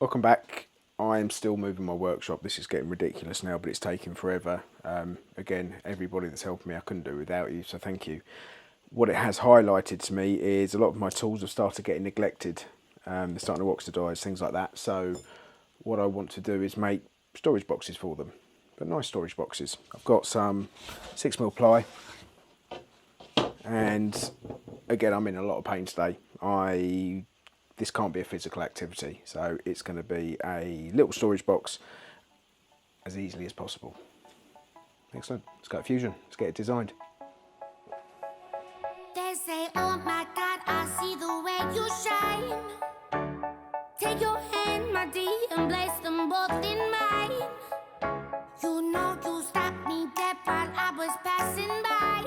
Welcome back. I'm still moving my workshop. This is getting ridiculous now, but it's taking forever. Again, everybody that's helped me, I couldn't do it without you, so thank you. What it has highlighted to me is a lot of my tools have started getting neglected. They're starting to oxidise, things like that. So what I want to do is make storage boxes for them, but nice storage boxes. I've got some 6mm ply, and again, I'm in a lot of pain today. This can't be a physical activity, so it's going to be a little storage box as easily as possible. Excellent. Let's go to Fusion. Let's get it designed. They say, oh my God, I see the way you shine. Take your hand, my dear, and place them both in mine. You know you stopped me dead while I was passing by.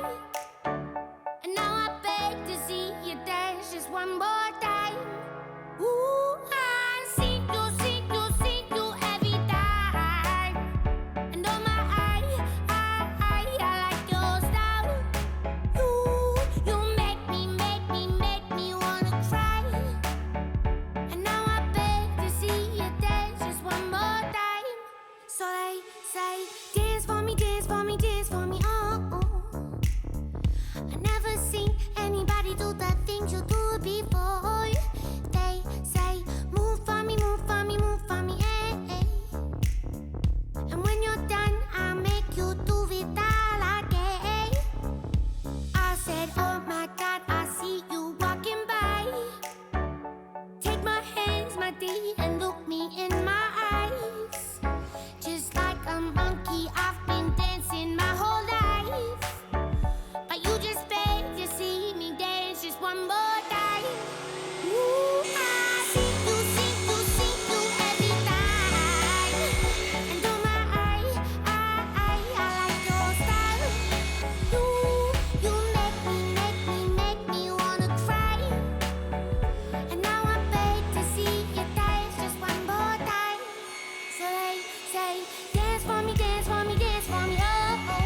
And now I beg to see you dance just one more time. Ooh, I see you every time. And oh my, I like your style. You make me wanna cry. And now I beg to see you dance just one more time. So they say, dance for me, oh, oh. I never seen anybody do the things you do before. They say, move for me, eh, eh. And when you're done, I'll make you do it all again. I said, oh my God, I see you walking by. Take my hands, my dear, and look me in my eyes. Just like a monkey, I've been dancing my whole life. But you just beg to see me dance just one more time. Ooh, I see you every time. And oh my, I like your style. You make me wanna cry. And now I beg to see you dance just one more time. So they say, dance for me, oh, oh.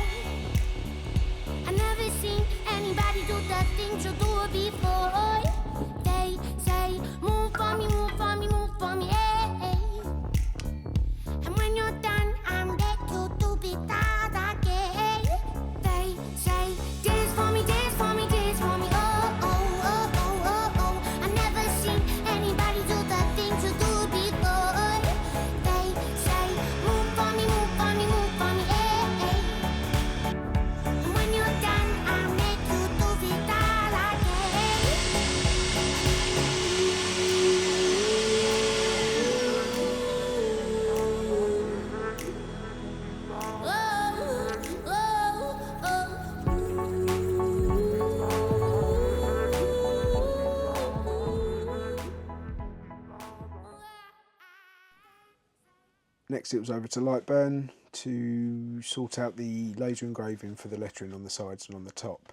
I never seen anybody do the things you do before. They say, move for me, eh, eh. And when you're done, I'll make you do it all again. They say, dance for me, oh, oh. I never seen anybody do the things you do before. They say, move for me, eh, eh. And when you're done, I'll make you do it all again. Next it was over to LightBurn to sort out the laser engraving for the lettering on the sides and on the top.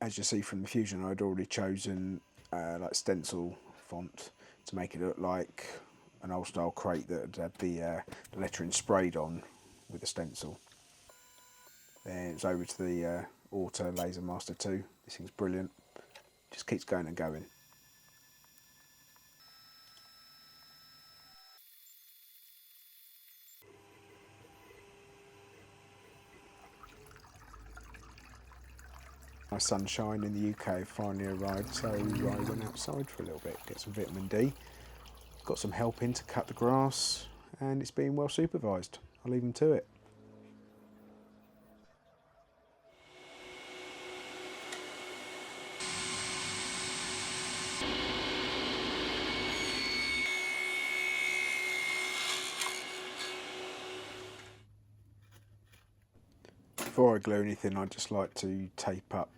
As you see from the Fusion, I'd already chosen like stencil font to make it look like an old style crate that had the lettering sprayed on with a stencil. Then it's over to the ORTUR LaserMaster 2. This thing's brilliant. Just keeps going and going. My sunshine in the UK finally arrived, so I went outside for a little bit, get some vitamin D. Got some help in to cut the grass, and it's been well supervised. I'll leave them to it. Before I glue anything, I just like to tape up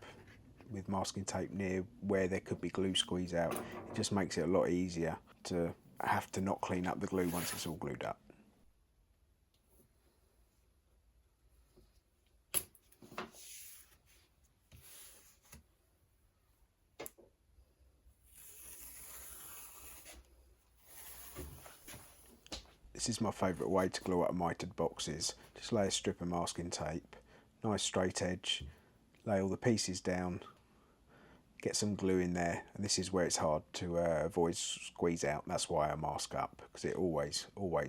with masking tape near where there could be glue squeeze out. It just makes it a lot easier to have to not clean up the glue once it's all glued up. This is my favourite way to glue up mitred boxes. Just lay a strip of masking tape, nice straight edge, lay all the pieces down, get some glue in there, and this is where it's hard to avoid squeeze out. That's why I mask up, because it always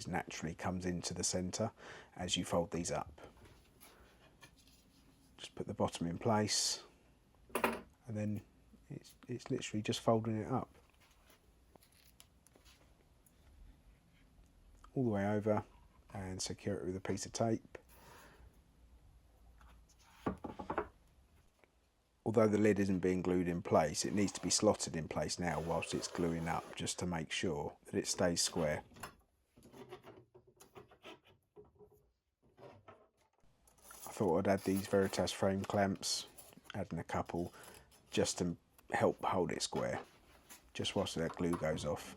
naturally comes into the centre as you fold these up. Just put the bottom in place, and then it's literally just folding it up all the way over, and secure it with a piece of tape. Although the lid isn't being glued in place, it needs to be slotted in place now whilst it's gluing up, just to make sure that it stays square. I thought I'd add these Veritas frame clamps, adding a couple, just to help hold it square, just whilst that glue goes off.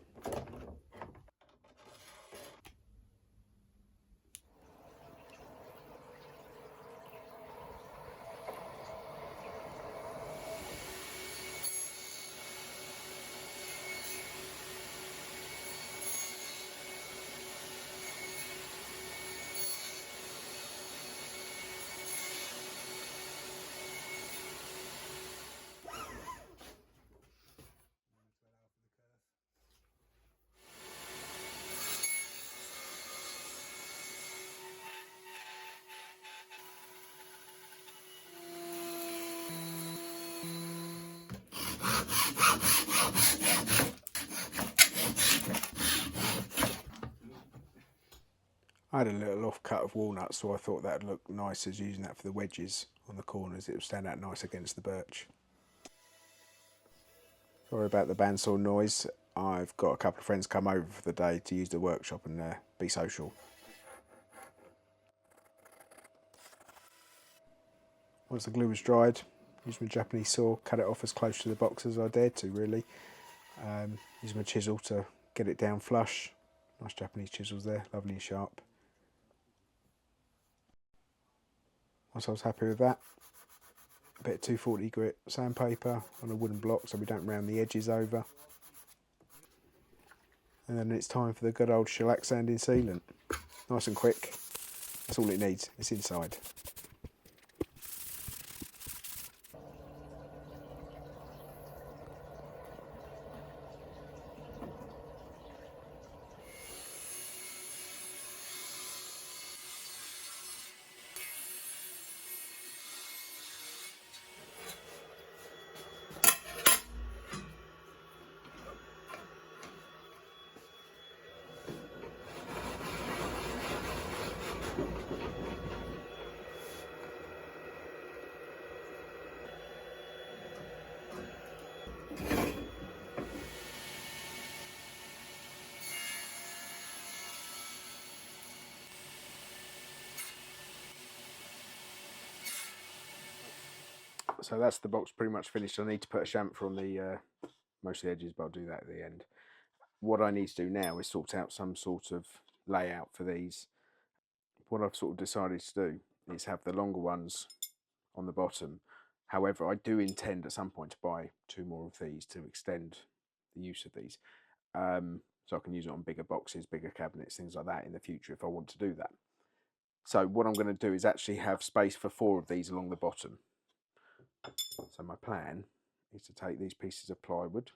I had a little off cut of walnut, so I thought that'd look nice as using that for the wedges on the corners. It would stand out nice against the birch. Sorry about the bandsaw noise. I've got a couple of friends come over for the day to use the workshop and be social. Once the glue was dried, used my Japanese saw, cut it off as close to the box as I dared to, really. Used my chisel to get it down flush. Nice Japanese chisels there, lovely and sharp. Once I was happy with that, a bit of 240 grit sandpaper on a wooden block so we don't round the edges over. And then it's time for the good old Shellac Sanding Sealant. Nice and quick. That's all it needs. It's inside. So that's the box pretty much finished. I need to put a chamfer on the most of the edges, but I'll do that at the end. What I need to do now is sort out some sort of layout for these. What I've sort of decided to do is have the longer ones on the bottom. However, I do intend at some point to buy 2 more of these to extend the use of these. So I can use it on bigger boxes, bigger cabinets, things like that in the future if I want to do that. So what I'm going to do is actually have space for 4 of these along the bottom. So my plan is to take these pieces of plywood,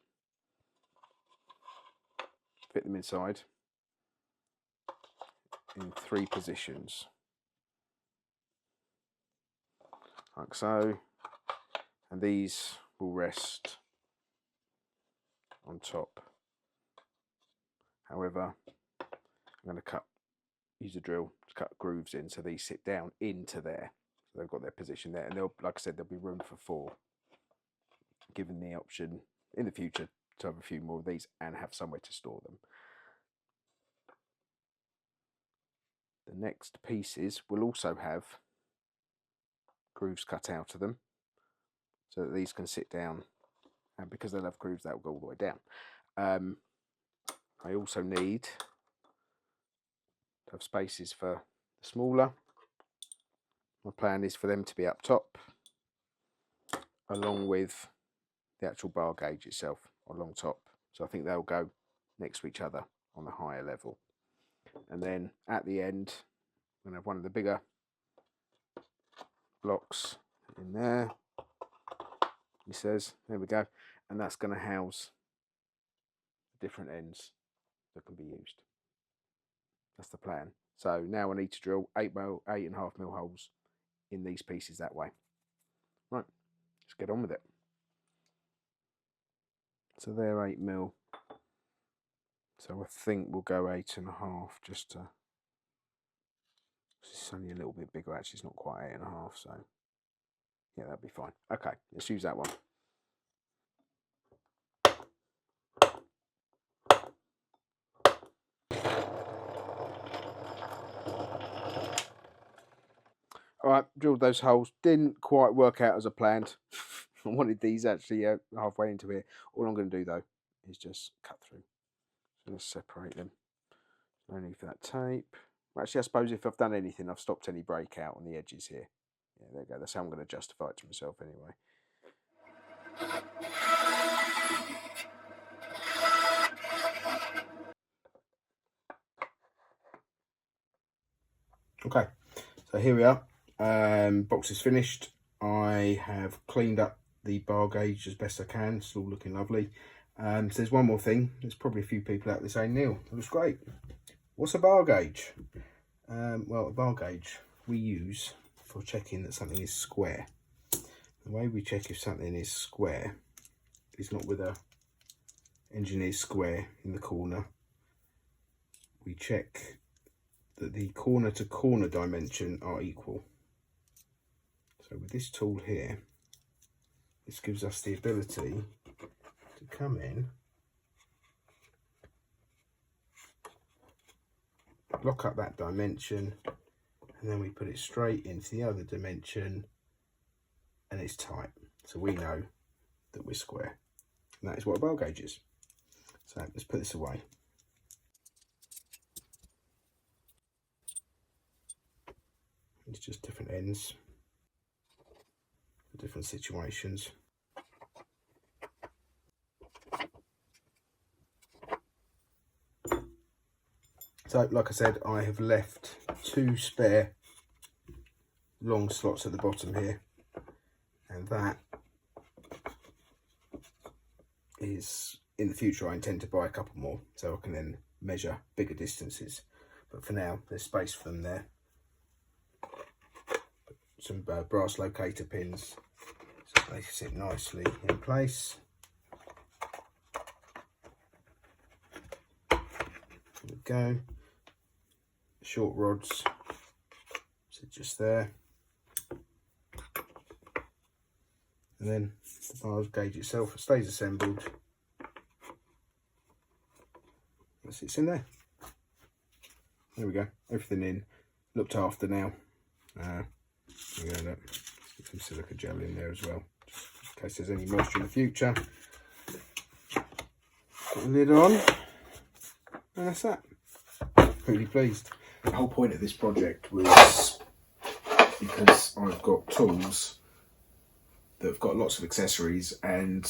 fit them inside in 3 positions, like so, and these will rest on top. However, I'm going to use a drill to cut grooves in so these sit down into there. So they've got their position there, and like I said, there'll be room for 4, given the option in the future to have a few more of these and have somewhere to store them. The next pieces will also have grooves cut out of them so that these can sit down, and because they'll have grooves that will go all the way down. I also need to have spaces for the smaller. My plan is for them to be up top along with the actual bar gauge itself along top. So I think they'll go next to each other on the higher level. And then at the end, I'm going to have one of the bigger blocks in there, it says. There we go. And that's going to house different ends that can be used. That's the plan. So now I need to drill 8.5mm holes in these pieces that way. Right, let's get on with it. So they're 8mm. So I think we'll go 8.5 just to. It's only a little bit bigger actually. It's not quite 8.5. So yeah, that'll be fine. Okay, let's use that one. Alright, drilled those holes. Didn't quite work out as I planned. I wanted these actually halfway into here. All I'm going to do though is just cut through. So let's separate them. No need for that tape. Actually, I suppose if I've done anything, I've stopped any breakout on the edges here. Yeah, there you go. That's how I'm going to justify it to myself anyway. Okay, so here we are. Box is finished. I have cleaned up the bar gauge as best I can. It's all looking lovely. So there's one more thing. There's probably a few people out there saying, Neil, that was great. What's a bar gauge? Well, a bar gauge we use for checking that something is square. The way we check if something is square is not with a engineer's square in the corner. We check that the corner to corner dimension are equal. So with this tool here, this gives us the ability to come in, lock up that dimension, and then we put it straight into the other dimension and it's tight. So we know that we're square. And that is what a bar gauge is. So let's put this away. It's just different ends for different situations. So, like I said, I have left 2 spare long slots at the bottom here, and that is, in the future I intend to buy a couple more so I can then measure bigger distances, but for now there's space for them there. Some brass locator pins so they sit nicely in place. There we go. Short rods sit just there, and then the bar gauge itself stays assembled. That sits in there. There we go. Everything in, looked after now. There we go. Look, some silica gel in there as well, just in case there's any moisture in the future. Put the lid on, and that's that. Really pleased. The whole point of this project was because I've got tools that have got lots of accessories, and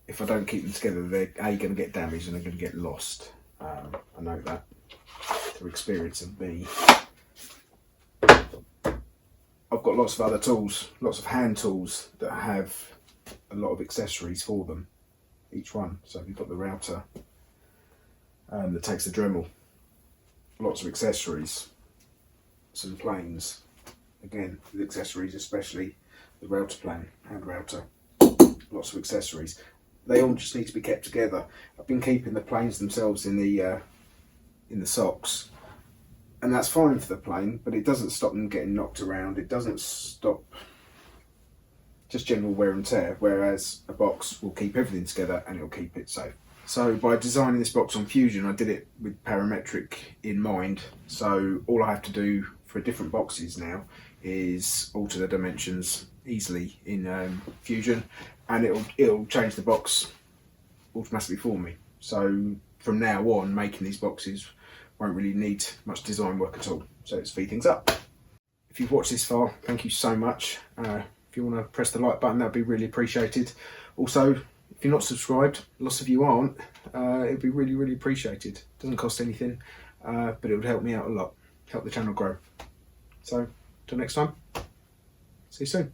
if I don't keep them together, they're A, going to get damaged and they're going to get lost. I know that through experience of me. I've got lots of other tools, lots of hand tools that have a lot of accessories for them, each one. So we've got the router that takes the Dremel, lots of accessories, some planes, again with accessories, especially the router plane, hand router, lots of accessories. They all just need to be kept together. I've been keeping the planes themselves in the socks, and that's fine for the plane, but it doesn't stop them getting knocked around. It doesn't stop just general wear and tear, whereas a box will keep everything together and it'll keep it safe. So by designing this box on Fusion, I did it with Parametric in mind. So all I have to do for different boxes now is alter the dimensions easily in Fusion, and it'll change the box automatically for me. So from now on, making these boxes won't really need much design work at all. So let's speed things up. If you've watched this far, thank you so much. If you want to press the like button, that'd be really appreciated. Also, if you're not subscribed, lots of you aren't, it'd be really, really appreciated. Doesn't cost anything, but it would help me out a lot, help the channel grow. So, till next time, see you soon.